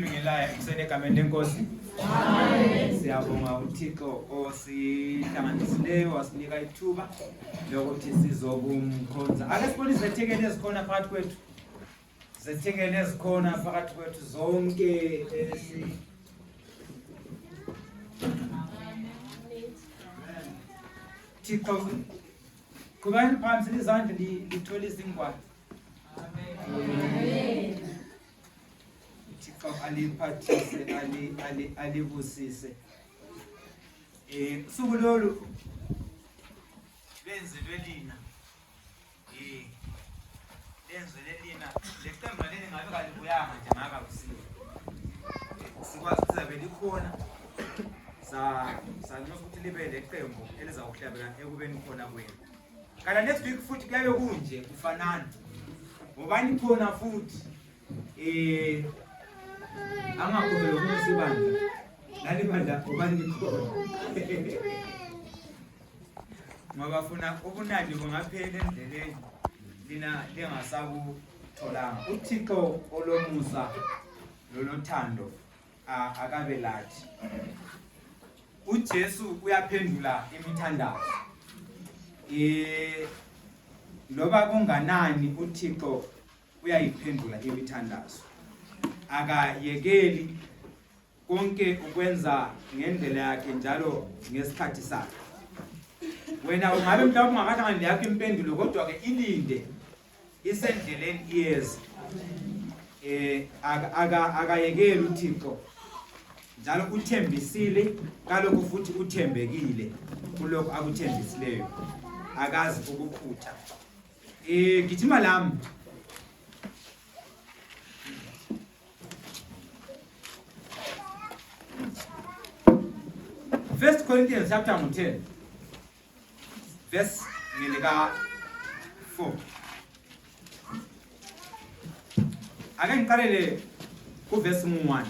Ngilaya kusenegameni lenkosi. Amen. Siyabonga uThixo osihlanganisileyo wasinika ithuba lokuthi sizokumkhonza. Ake sibone izethekeli ezikhona phakathi kwethu. Izethekeli ezikhona phakathi kwethu zonke Thixo kubani phansi izandla lithola izingwane. Amen. Thixo aliphathise alibusise. Suku lolu lenzelwe lina. Lenzelwe lina. Leqembu leli ngabe kalibuyanga nje ngaka kusiza. Sikwazi ukuthi zabe likhona. Sanyoza ukuthi libe leqembu elizawuhlabela ekubeni khona kwenu. Kana next week futhi kuyabe kunje kufanana. Ngobani khona futhi angakubela ukusibandla lalibandla ubani likhona ngabafuna ubunandi bungaphela endleleni lina lengasakutholanga. uThixo olomusa lolothando akabe lathi. uJesu uyaphendula imithandazo. Loba kunganani uThixo uyayiphendula imithandazo. Akayekeli konke ukwenza ngendlela yakhe njalo ngesikhathi sakhe. Wena ungabe mhlawumbe ungakahlangani yakho impendulo kodwa ke ilinde isendleleni iyeza. Akayekeli uThixo njalo uthembisile kalokho futhi uthembekile kulokho akuthembisileyo. Akazi ukuphutha. Gijima lami. 1 Corinthians chapter 10 verse 4. Ake ngiqalele ku verse 1.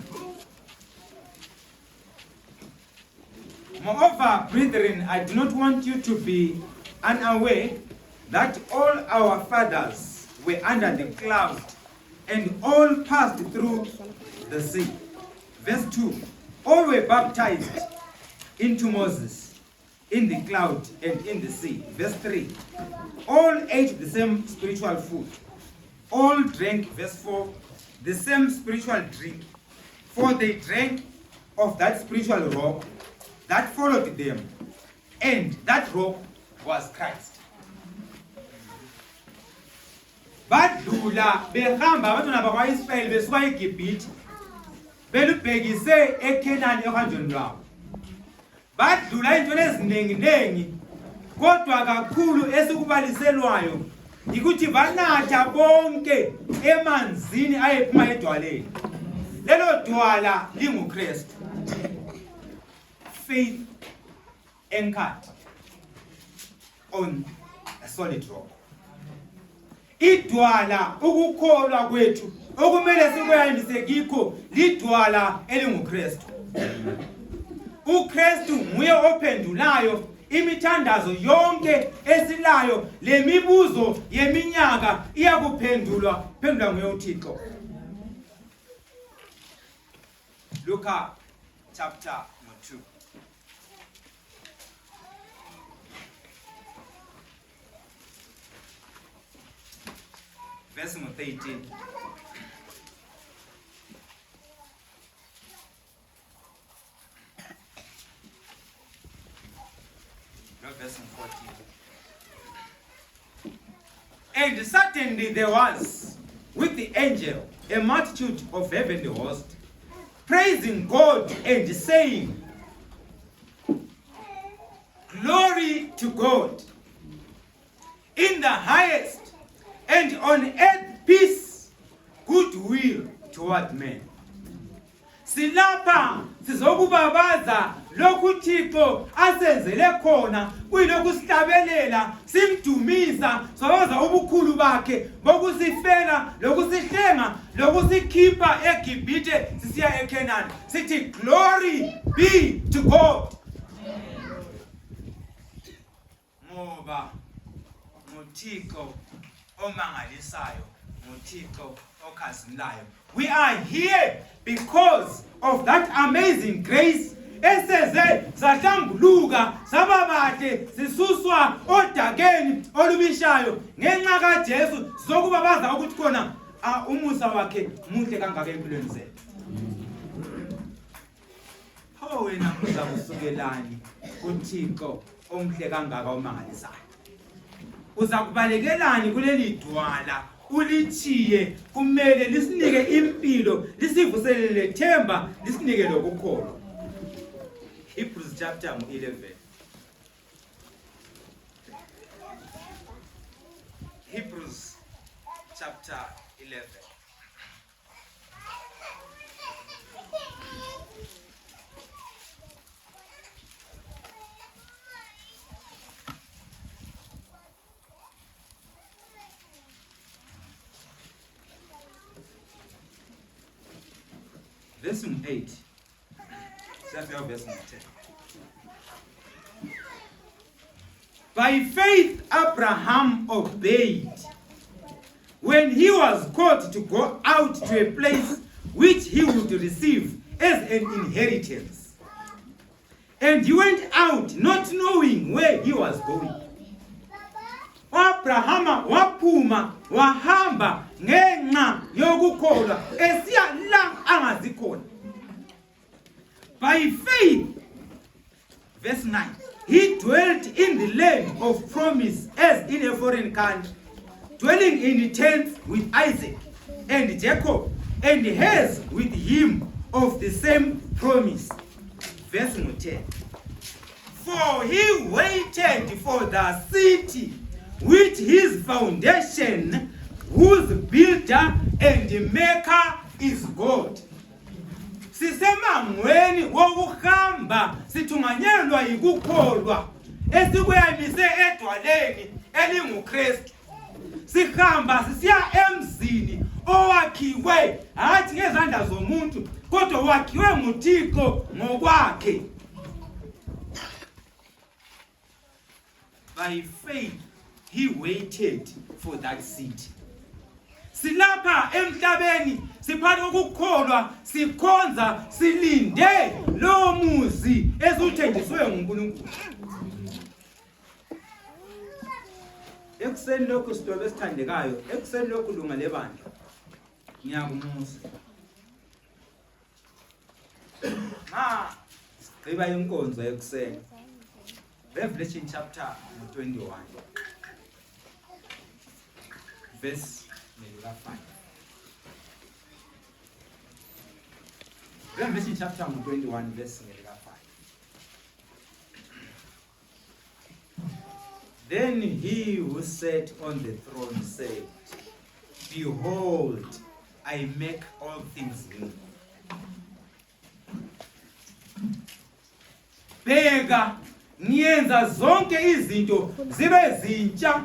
Moreover, brethren, I do not want you to be unaware that all our fathers were under the cloud and all passed through the sea. Verse 2. All were baptized into Moses in the cloud and in the sea. Verse 3. All ate the same spiritual food. All drank, verse 4, the same spiritual drink. For they drank of that spiritual rock that followed them. And that rock was Christ. Badlula behamba abantwana bakwa-Israyeli besuka eGibhithe belubhekise eKhenani ohanjweni lwabo. Badlula into eziningi kodwa kakhulu esikubaliselwayo ukuthi banatha bonke emanzini ayephuma edwaleni. Lelo dwala linguKristu. Faith anchored on a solid rock. Idwala ukukholwa kwethu okumele sikuyandise kikho lidwala elinguKristu. uKristu nguye ophendulayo imithandazo yonke esilayo. Le mibuzo yeminyaka iyakuphendulwa nguye uThixo. Luka chapter 2. Verse 13. Verse 14. And certainly there was with the angel a multitude of heavenly hosts, praising God and saying, Glory to God in the highest, and on earth peace, goodwill toward men. Silapha sizokubabaza lokhu Thixo asenzele khona kuyilokhu sihlabelela simdumisa sobaza ubukhulu bakhe bokusifela lokusihlenga lokusikhipha eGibhithe sisiya eKhenani. Sithi glory be to God. Ngoba nguThixo omangalisayo, nguThixo okhazimulayo. We are here because of that amazing grace eseze sahlambuluka sababahle sisuswa odakeni olubishayo ngenxa kaJesu sokuba baza ukuthi khona umusa wakhe muhle kangaka empilweni zethu. Hawu wena uza kusukelani uThixo omhle kangaka omangalisayo? Uza kubalekelani kuleli dwala ulithiye? Kumele lisinike impilo, lisivuselele themba, lisinike lokukholwa. Hebrews chapter 11. Hebrews chapter 11. Verse 8. Verse 10. By faith Abraham obeyed when he was called to go out to a place which he would receive as an inheritance. And he went out not knowing where he was going. Abraham waphuma wahamba ngenxa yokukholwa esiya la angazikhona. By faith, verse 9, he dwelt in the land of promise as in a foreign country, dwelling in tents with Isaac and Jacob, and heirs with him of the same promise. Verse 10. For he waited for the city which his foundation, whose builder and maker is God. Sisemangweni wokuhamba sithunganyelwa yikukholwa esikuyamise edwaleni elinguKristu. Sihamba sisiya emzini owakhiwe hathi ngezandla zomuntu kodwa wakhiwe nguThixo ngokwakhe. By faith he waited for that city. Silapha emhlabeni siphatha ukukholwa sikhonza silinde lo muzi esuthenjiswe nguNkulunkulu. Ekuseni lokho sidwebe esithandekayo, ekuseni lokho lunga lebandla. Ngiyakumusa. Sigqiba inkonzo ekuseni. Revelation chapter 21. Verse 5. Revelation chapter 21, verse 5. Then he who sat on the throne said, Behold, I make all things new. Bheka, ngiyenza zonke izinto zibe zintsha.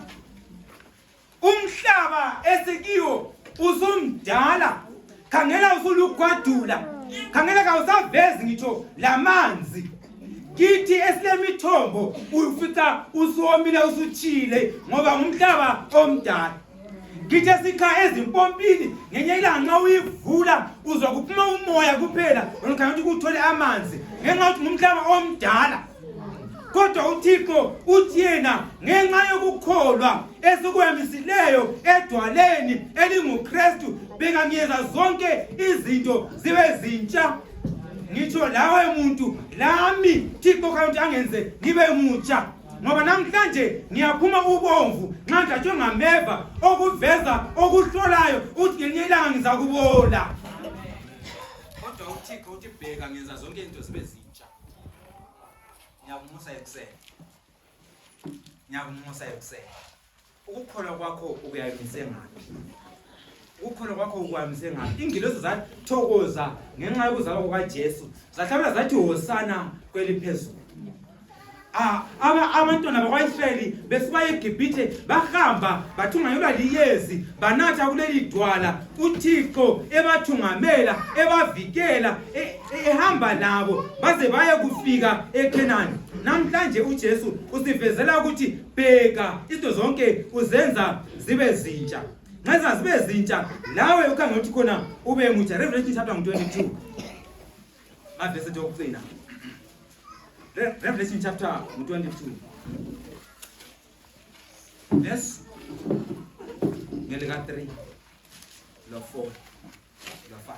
Umhlaba esikiwo usumdala, khangela usulugwadula, khangela kawusavezi ngitho lamanzi. Kithi esilemithombo ufika usomile usuchile ngoba ngumhlaba omdala. Kithi esikha ezimpompini ngenye ilanga nxa uyivula uzokuphuma umoya kuphela ukhangela ukuthi uthole amanzi ngenxa ukuthi ngumhlaba omdala. Kodwa uThixo uthi yena ngenxa yokukholwa esikuyamisileyo edwaleni elinguKristu beka ngiyenza zonke izinto zibe zintsha. Ngitsho lawe muntu lami Thixo kanti angenze ngibe mutsha ngoba namhlanje ngiyaphuma ubomvu nxa ndatshwe ngameva okuveza okuhlolayo uthi ngenye ilanga ngizakubola. Kodwa uThixo uthi bheka ngenza zonke izinto zibe zintsha. Ngiyakumusa ekuseni. Ngiyakumusa ekuseni. Ukukholwa kwakho ukuyamise ngaphi? Ukukholwa kwakho ukuyamise ngaphi? Ingilosi zathokoza ngenxa yokuzalwa kukaJesu. Zahlabela zathi hosana kweliphezulu. Abantwana bakwaIsrayeli besibaye eGibhithe bahamba bathunganyelwa liyezi banatha kuleli dwala uThixo ebathungamela ebavikela ehamba nabo baze baye kufika eKhenani. Namhlanje uJesu usivezela ukuthi bheka izinto zonke uzenza zibe zintsha. Nxa zibe zintsha lawe ukhangela ukuthi khona ube mutsha. Revelation chapter 22 verse okucina. Revelation chapter 22 verse ngelika 3 lo 4 lo 5.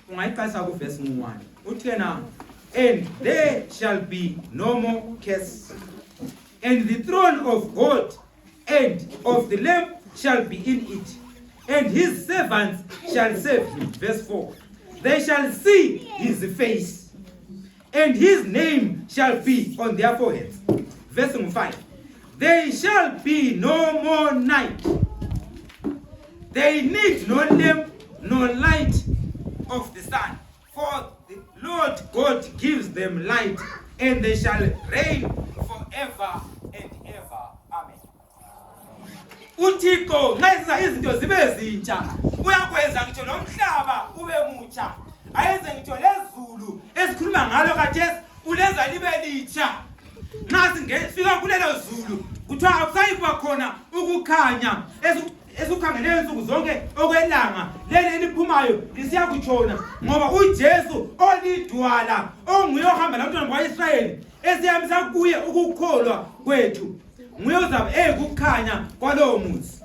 Ungayiqasa ku verse 1 uthi yena, and there shall be no more curse, and the throne of God and of the Lamb shall be in it, and his servants shall serve him. Verse 4. They shall see his face, and his name shall be on their foreheads. Verse 5. There shall be no more night. They need no lamp, no light of the sun, for the Lord God gives them light, and they shall reign forever and ever. Amen. Uthixo ngenza izinto zibe zintsha, uyakwenza ngitsho nomhlaba ube mutsha. Ayenze ngitsho lezulu esikhuluma ngalo khathesi ulenza libe litsha. Nxa singefika kulelo zulu kuthiwa akusayiba khona ukukhanya esukhangele insuku zonke okwelanga leli eliphumayo lisiya kutshona, ngoba uJesu olidwala onguye ohamba labantwana bakwa-Israyeli esiyamisa kuye ukukholwa kwethu, nguye ozabe ukukhanya kwalowo muzi.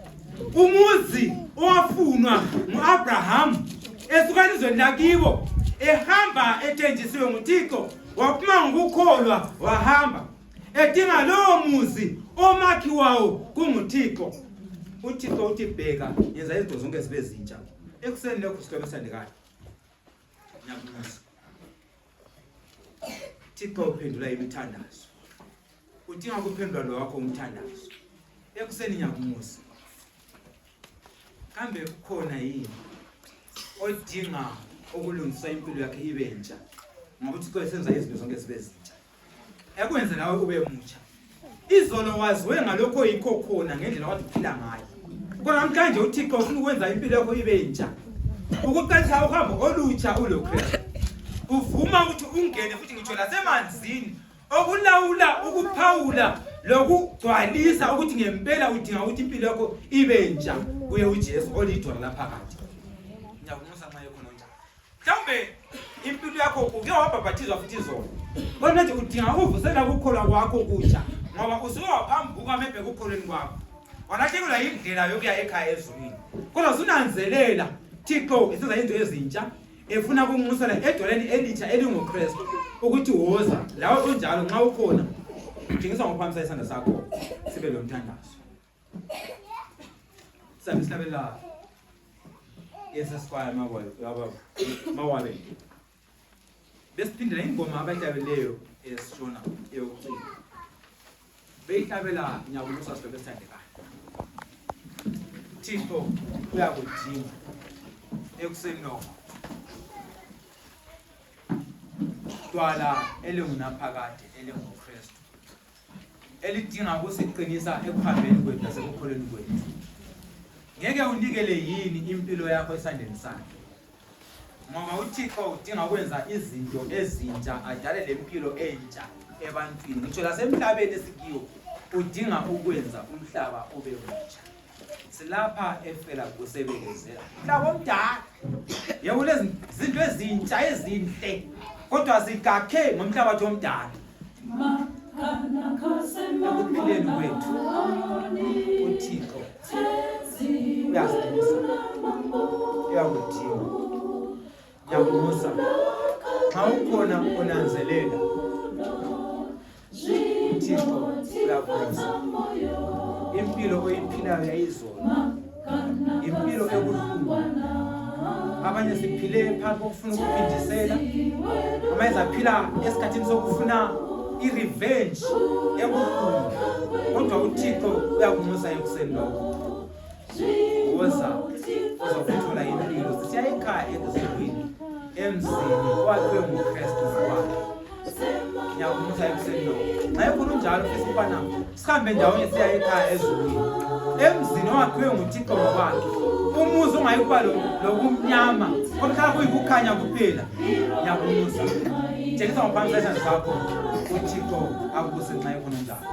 Umuzi owafunwa ngu-Abrahamu esuka elizweni lakibo ehamba ethenjisiwe nguThixo, waphuma ngokukholwa wahamba edinga lowo muzi omakhiwayo kunguThixo. uThixo uthi bheka yenza izinto zonke zibe zintsha. Ekuseni lokho sihloko esandikayo ngiyakubuza, Thixo uphendula imithandazo, udinga ukuphendula lo wakho umthandazo. Ekuseni ngiyakubuza, kambe kukhona yini odinga ukulungisa impilo yakhe ibe ntsha, ngoba uThixo esenza izinto zonke zibe zintsha, ekwenze nawe ube mutsha. Izolo waziwe ngalokho yikho khona ngendlela wathi uphila ngayo, kodwa namhlanje uThixo ufuna ukwenza impilo yakho ibe ntsha, ukuqalisa uhambo olutsha uloKristu. Uvuma ukuthi ungene futhi ngitsho lasemanzini okulawula ukuphawula lokugcwalisa ukuthi ngempela udinga ukuthi impilo yakho ibe ntsha kuye uJesu olidwala lapha kade. Ngiyakunusa nxa yakho nonke. Mhlawumbe impilo yakho uke wabhabhathizwa futhi izolo, kodwa nje udinga ukuvusela ukukholwa kwakho kutsha, ngoba usuke waphambuka mebhe ukukholweni kwakho walahlekelwa indlela yokuya ekhaya ezulwini. Kodwa usunanzelela Thixo esenza izinto ezintsha, efuna ukunxusela edoleni elitsha elinguKristu ukuthi woza lawe unjalo nxa ukhona. Ngingisa ngophamisa isandla sakho sibe lo mthandazo. Sabe sihlabela yesesikwaya mawabe. Besiphindela ingoma abahlabeleyo esishona eyokucina. Beyihlabela nyakubusa sihloko esithandekayo. Thixo uyakudinga ekuseni noko. Dwala elingunaphakade elinguKristu, elidinga ukusiqinisa ekuhambeni kwethu nasekukholweni kwethu. Ngeke unikele yini impilo yakho esandleni sakhe, ngoba uThixo udinga ukwenza izinto ezintsha, adale lempilo entsha ebantwini. Ngitsho lasemhlabeni esikiwo udinga ukwenza umhlaba ube mutsha. Silapha efela kusebekezela mhlaba omdala, yebo lezi zinto ezintsha ezinhle, kodwa zigakhe ngomhlabathi omdala. Ekuphileni kwethu uThixo uyasidinisa, uyakudinga. Ngiyakubuza, xa ukhona unanzelela uThixo uyakwenza impilo oyiphilayo yayizolo, impilo ebuhlungu. Abanye siphile phakathi kokufuna ukuphindisela, abanye zaphila esikhathini sokufuna irevenge ebuhlungu, kodwa uThixo uyakunxusa ekuseni lokho. Woza uzokuthola impilo, sisiya ekhaya ezulwini emzini owakhiwe nguKristu ngokwakhe. Ngiyakunxusa ekuseni lokho. Nxa khona unjalo sesifana sihambe ndawonye siya ekhaya ezulwini emzini owakhiwe nguThixo ngokwakhe, umuzi ongayikuba lokumnyama kodwa kuyikukhanya kuphela. Ngiyakunxusa, tshengisa ngophamisa isandla sakho uThixo akubuse nxa khona unjalo.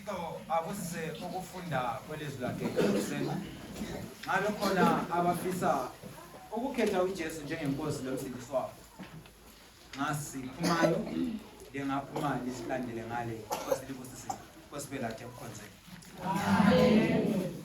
uThixo akuse ukufunda kwelizwi lakhe ekuseni. Ngabe khona abafisa ukukhetha uJesu njengenkosi lomsindisi wabo. Ngasiphumayo lingaphuma lisilandele ngale Nkosi libusisile. Nkosi belathe kukhonzeka. Amen.